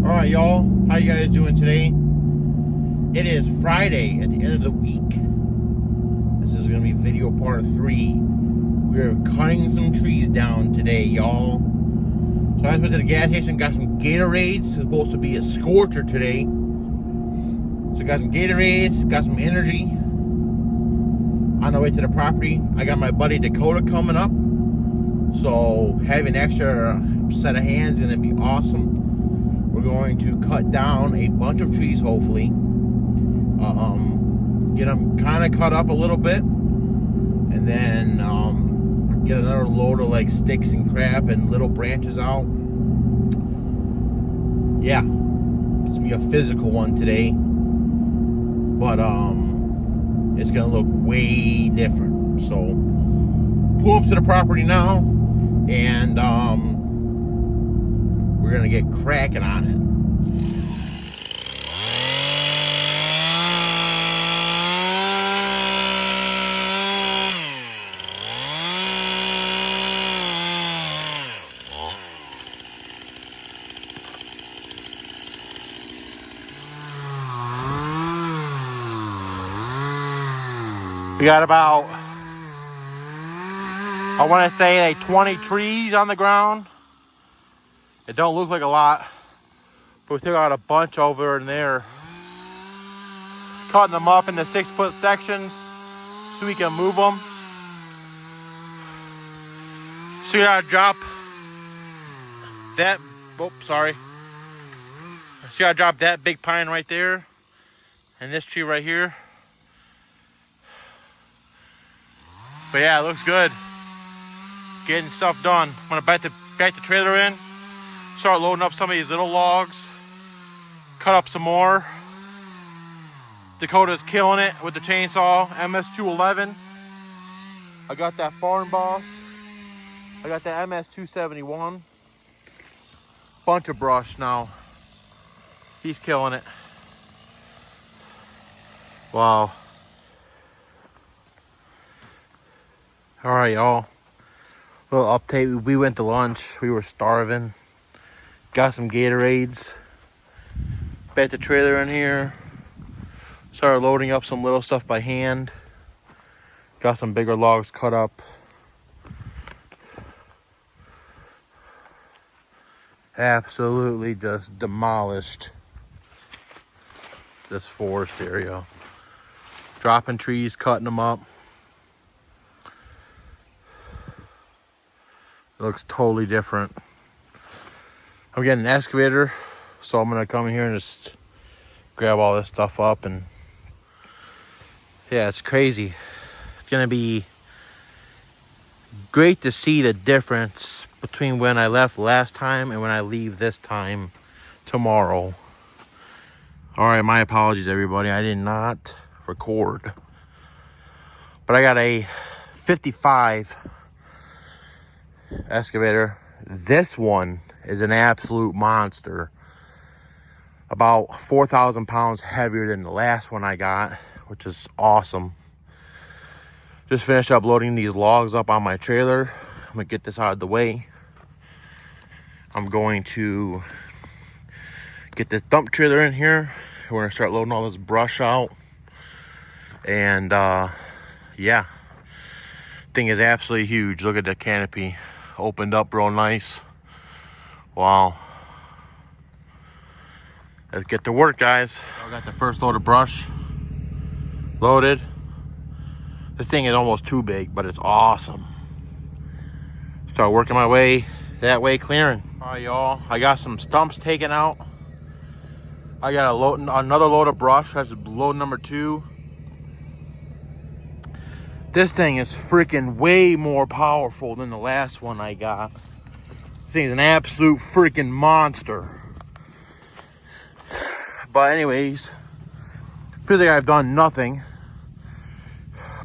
Alright, y'all. How you guys doing today? It is Friday at the end of the week. This is going to be video part 3. We're cutting some trees down today, y'all. So I went to the gas station, got some Gatorades. It's supposed to be a scorcher today. So got some Gatorades, got some energy. On the way to the property, I got my buddy Dakota coming up. So having an extra set of hands is going to be awesome. We're going to cut down a bunch of trees, hopefully. Get them kind of cut up a little bit. And then get another load of like sticks and crap and little branches out. Yeah. It's going to be a physical one today. But it's going to look way different. So pull up to the property now. And we're going to get cracking on it. We got about, I want to say like 20 trees on the ground. It don't look like a lot, but we took out a bunch over in there. Cutting them up into 6-foot sections so we can move them. So you gotta drop that, So you gotta drop that big pine right there and this tree right here. But yeah, it looks good. Getting stuff done. I'm gonna back the trailer in, start loading up some of these little logs, cut up some more. Dakota's killing it with the chainsaw, MS-211. I got that Farm Boss. I got the MS-271. Bunch of brush now. He's killing it. Wow. All right, y'all. Little update. We went to lunch. We were starving. Got some Gatorades. Back the trailer in here. Started loading up some little stuff by hand. Got some bigger logs cut up. Absolutely just demolished this forest area. Dropping trees, cutting them up. It looks totally different. I'm getting an excavator, so I'm gonna come in here and just grab all this stuff up. And yeah, it's crazy. It's gonna be great to see the difference between when I left last time and when I leave this time tomorrow. All right, my apologies, everybody. I did not record, but I got a 55 excavator. This one is an absolute monster. About 4,000 pounds heavier than the last one I got, which is awesome. Just finished up loading these logs up on my trailer. I'm gonna get this out of the way. I'm going to get this dump trailer in here. We're gonna start loading all this brush out. And yeah, thing is absolutely huge. Look at the canopy. Opened up real nice. Wow. Let's get to work, guys. I got the first load of brush loaded. This thing is almost too big, but it's awesome. Start working my way that way, clearing. All right, y'all. I got some stumps taken out. I got another load of brush. That's load number 2. This thing is freaking way more powerful than the last one I got. This thing is an absolute freaking monster. But anyways, feels like I've done nothing.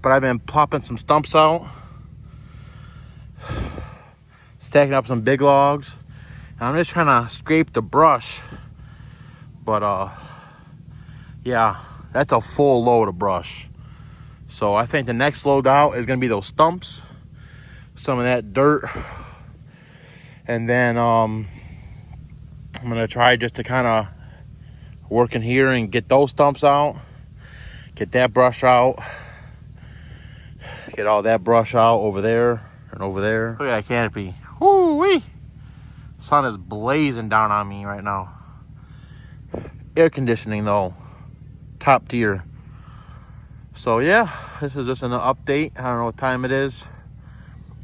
But I've been plopping some stumps out. Stacking up some big logs. And I'm just trying to scrape the brush. But yeah, that's a full load of brush. So I think the next load out is gonna be those stumps, some of that dirt, and then I'm gonna try just to kind of work in here and get those stumps out, get that brush out, get all that brush out over there and over there. Look at that canopy. Woo-wee! Sun is blazing down on me right now. Air conditioning though, top tier. So yeah, this is just an update. I don't know what time it is.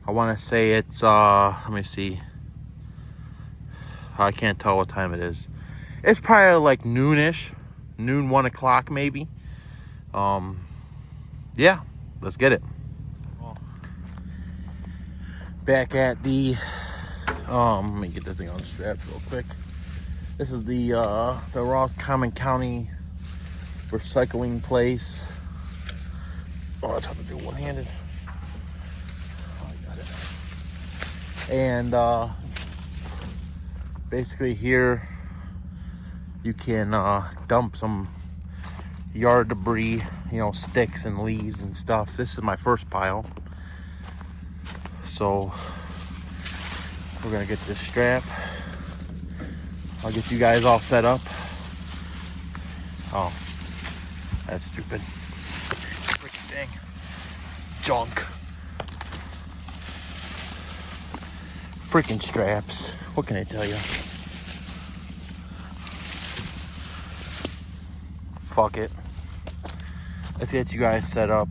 I want to say it's let me see. I can't tell what time it is. It's probably like noonish, noon, 1 o'clock maybe. Yeah, let's get it. Back at the let me get this thing unstrapped real quick. This is the Roscommon County recycling place. Oh, it's hard to do one-handed. Oh, I got it. And basically here you can dump some yard debris, you know, sticks and leaves and stuff. This is my first pile. So we're gonna get this strap. I'll get you guys all set up. Oh, that's stupid. Freaking thing. Junk. Freaking straps. What can I tell you? Fuck it. Let's get you guys set up.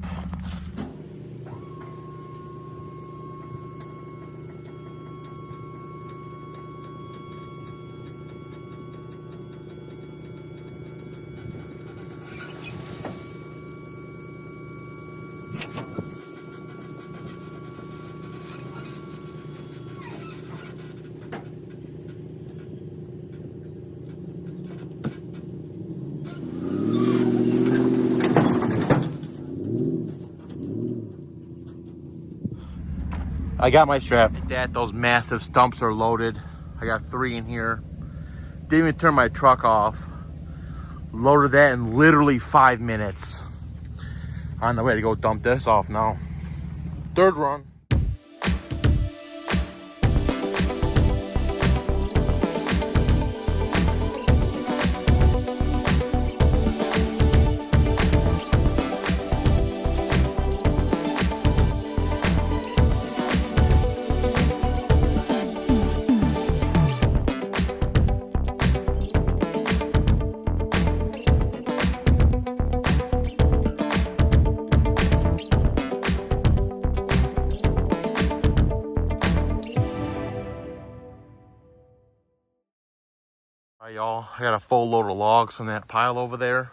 I got my strap. Like that, those massive stumps are loaded. I got 3 in here. Didn't even turn my truck off. Loaded that in literally 5 minutes. On the way to go dump this off now. 3rd run. All right, y'all, I got a full load of logs from that pile over there.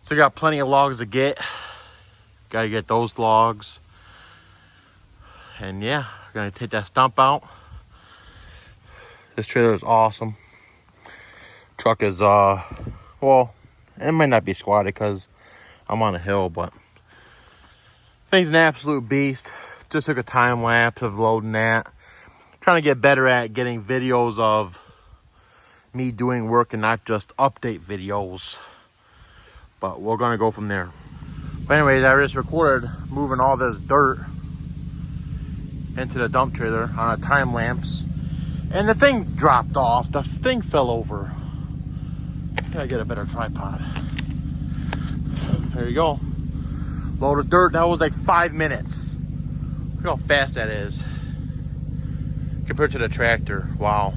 So I got plenty of logs to get. Got to get those logs. And yeah, we're gonna take that stump out. This trailer is awesome. Truck is, well, it might not be squatted because I'm on a hill, but thing's an absolute beast. Just took a time lapse of loading that. Trying to get better at getting videos of me doing work and not just update videos, but we're gonna go from there. But anyways, I just recorded moving all this dirt into the dump trailer on a time lapse, and the thing dropped off. The thing fell over. Gotta get a better tripod. There you go. Load of dirt. That was like 5 minutes. Look how fast that is compared to the tractor. Wow.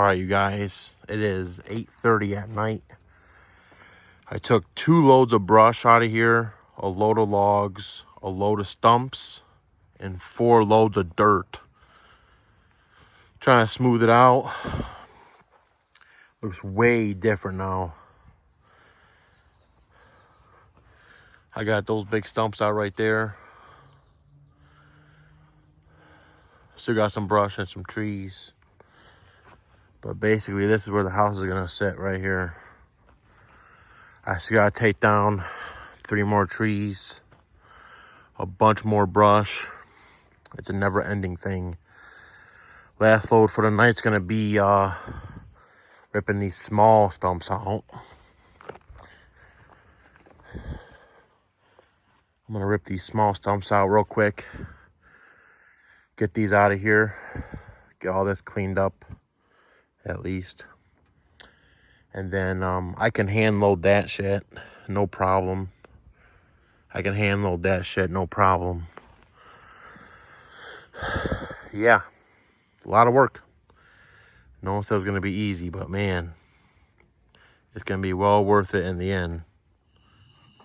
right, you guys, it is 8:30 at night. I took 2 loads of brush out of here, a load of logs, a load of stumps, and 4 loads of dirt. Trying to smooth it out. Looks way different now. I got those big stumps out right there. Still got some brush and some trees. But basically, this is where the house is gonna sit, right here. I still gotta take down 3 more trees, a bunch more brush. It's a never-ending thing. Last load for the night's gonna be ripping these small stumps out. I'm gonna rip these small stumps out real quick. Get these out of here. Get all this cleaned up, at least. And then I can hand load that shit, no problem. I can hand load that shit, no problem. Yeah, a lot of work. No one said it was gonna be easy, but man, it's gonna be well worth it in the end.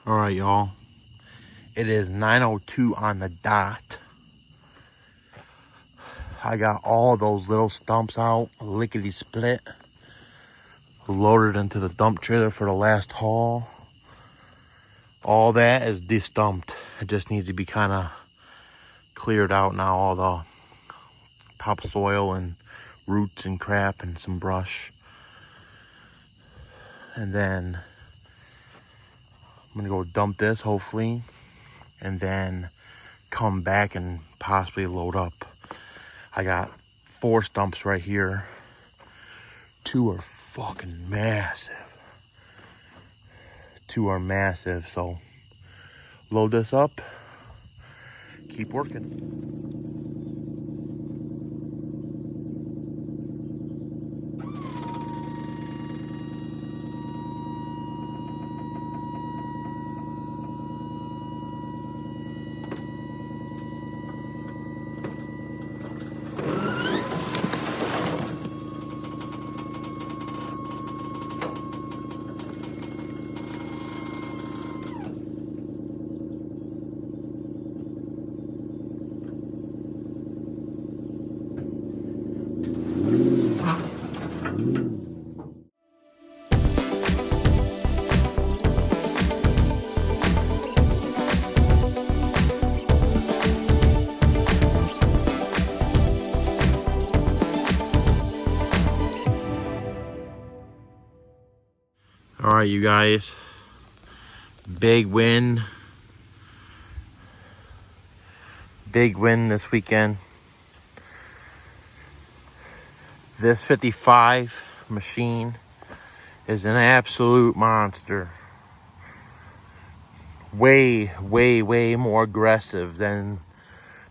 All right, y'all. It is 9:02 on the dot. I got all those little stumps out, lickety split. Loaded into the dump trailer for the last haul. All that is de-stumped. It just needs to be kind of cleared out now. All the topsoil and roots and crap and some brush. And then I'm gonna go dump this hopefully, and then come back and possibly load up. I got 4 stumps right here. 2 are fucking massive. 2 are massive, so load this up, keep working. All right, you guys, big win this weekend. This 55 machine is an absolute monster. Way more aggressive than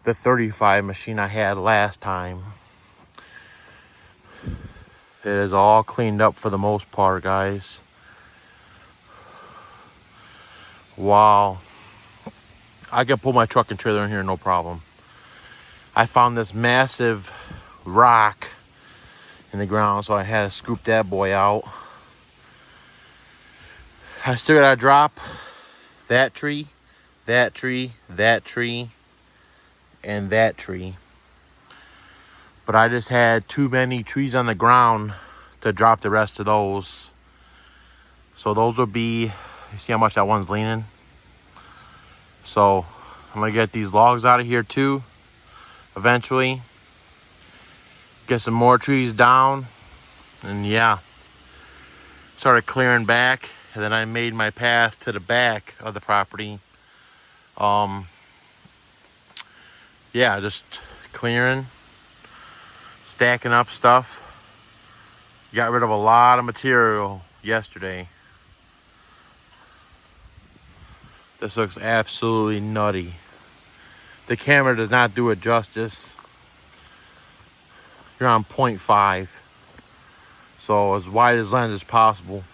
the 35 machine I had last time. It is all cleaned up for the most part, guys. Wow. I can pull my truck and trailer in here, no problem. I found this massive rock in the ground, so I had to scoop that boy out. I still gotta drop that tree, that tree, that tree, and that tree. But I just had too many trees on the ground to drop the rest of those. So those will be, you see how much that one's leaning? So I'm gonna get these logs out of here too, eventually. Get some more trees down, and yeah. Started clearing back, and then I made my path to the back of the property. Yeah, just clearing, stacking up stuff. Got rid of a lot of material yesterday. This looks absolutely nutty. The camera does not do it justice. You're on 0.5. So as wide as lens as possible.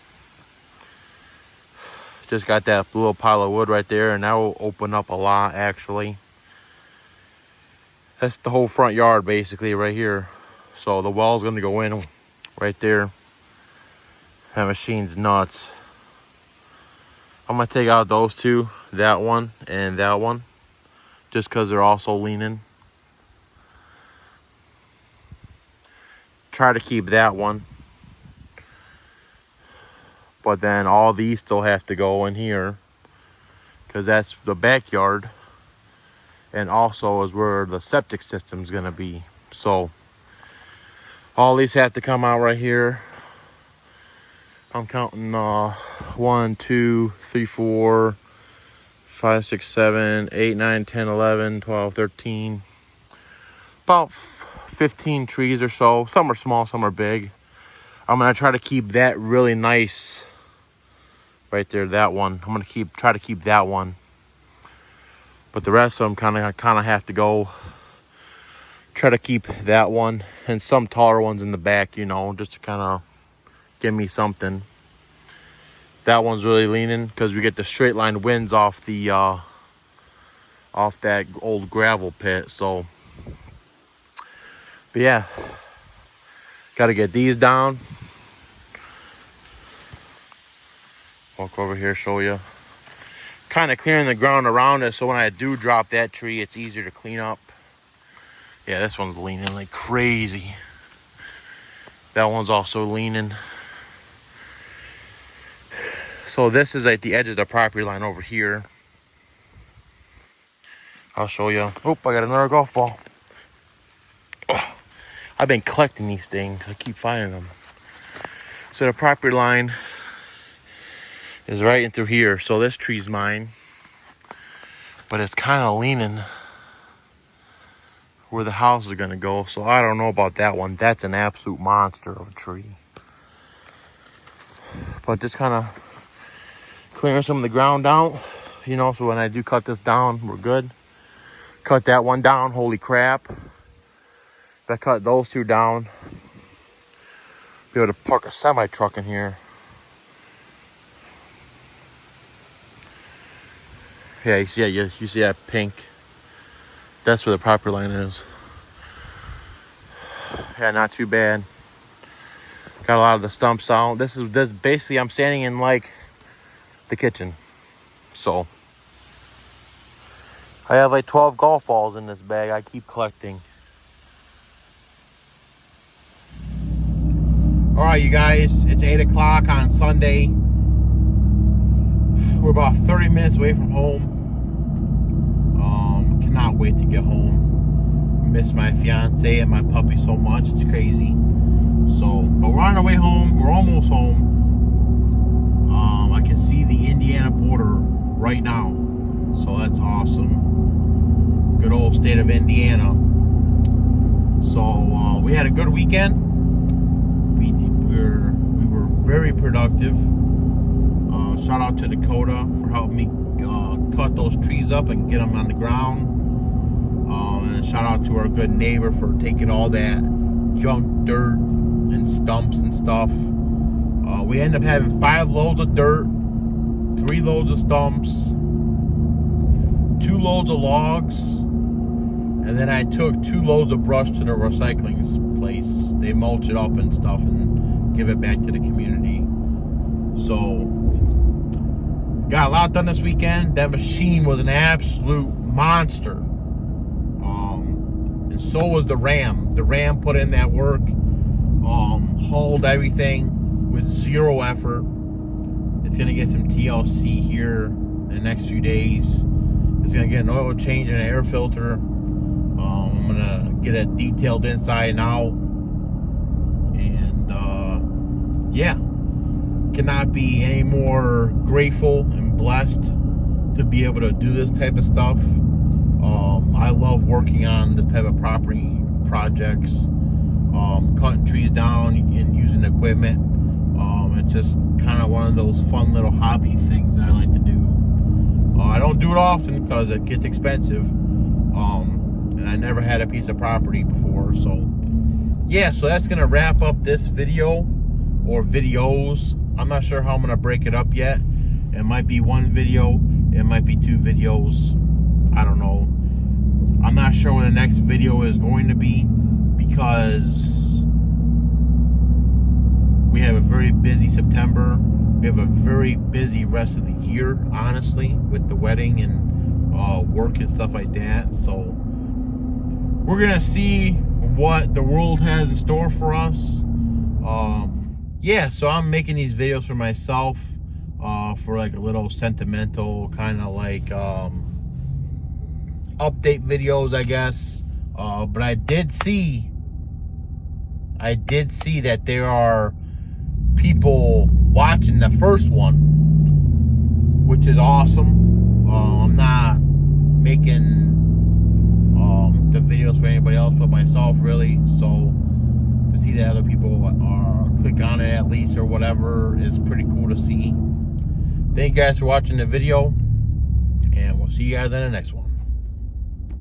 Just got that little pile of wood right there, and that will open up a lot actually. That's the whole front yard basically right here. So the well's gonna go in right there. That machine's nuts. I'm gonna take out those two, that one and that one, just because they're also leaning. Try to keep that one. But then all these still have to go in here, because that's the backyard. And also is where the septic system's gonna be. So all these have to come out right here. I'm counting 1, 2, 3, 4, 5, 6, 7, 8, 9, 10, 11, 12, 13. About 15 trees or so. Some are small, some are big. I'm gonna try to keep that really nice right there, that one. I'm gonna try to keep that one. But the rest of them kind of have to go. Try to keep that one and some taller ones in the back, you know, just to kind of give me something. That one's really leaning because we get the straight line winds off the off that old gravel pit. So, but yeah, got to get these down. Walk over here, show you. Kind of clearing the ground around it, so when I do drop that tree, it's easier to clean up. Yeah, this one's leaning like crazy. That one's also leaning. So this is at the edge of the property line over here. I'll show you. Oh, I got another golf ball. Oh, I've been collecting these things. I keep finding them. So the property line is right in through here. So this tree's mine. But it's kind of leaning where the house is going to go. So I don't know about that one. That's an absolute monster of a tree. But just kind of clearing some of the ground out, you know, so when I do cut this down, we're good. Cut that one down, holy crap. If I cut those two down, be able to park a semi-truck in here. Yeah, you see that pink? That's where the property line is. Yeah, not too bad. Got a lot of the stumps out. This basically, I'm standing in like the kitchen. So I have like 12 golf balls in this bag I keep collecting. All right, you guys, it's 8 o'clock on Sunday. We're about 30 minutes away from home. Cannot wait to get home. Miss my fiance and my puppy so much, it's crazy. So, but we're on our way home. We're almost home. I can see the Indiana border right now, so that's awesome. Good old state of Indiana. So we had a good weekend. We were very productive. Shout out to Dakota for helping me cut those trees up and get them on the ground. And shout out to our good neighbor for taking all that junk dirt and stumps and stuff. We ended up having 5 loads of dirt, 3 loads of stumps, 2 loads of logs, and then I took 2 loads of brush to the recycling place. They mulch it up and stuff and give it back to the community. So, got a lot done this weekend. That machine was an absolute monster. And so was the Ram. The Ram put in that work, hauled everything with 0 effort. It's gonna get some TLC here in the next few days. It's gonna get an oil change and an air filter. I'm gonna get it detailed inside and out. And yeah, cannot be any more grateful and blessed to be able to do this type of stuff. I love working on this type of property projects, cutting trees down and using equipment. It's just kind of one of those fun little hobby things that I like to do. I don't do it often because it gets expensive, and I never had a piece of property before. So yeah, so that's gonna wrap up this video or videos. I'm not sure how I'm gonna break it up yet. It might be 1 video, it might be 2 videos. I don't know. I'm not sure when the next video is going to be, because We have a very busy September. We have a very busy rest of the year, honestly, with the wedding and work and stuff like that. So we're gonna see what the world has in store for us. Yeah, so I'm making these videos for myself, for like a little sentimental kind of like update videos, I guess. But I did see that there are people watching the first one, which is awesome. I'm not making the videos for anybody else but myself, really. So to see that other people click on it at least or whatever is pretty cool to see. Thank you guys for watching the video, and we'll see you guys in the next one.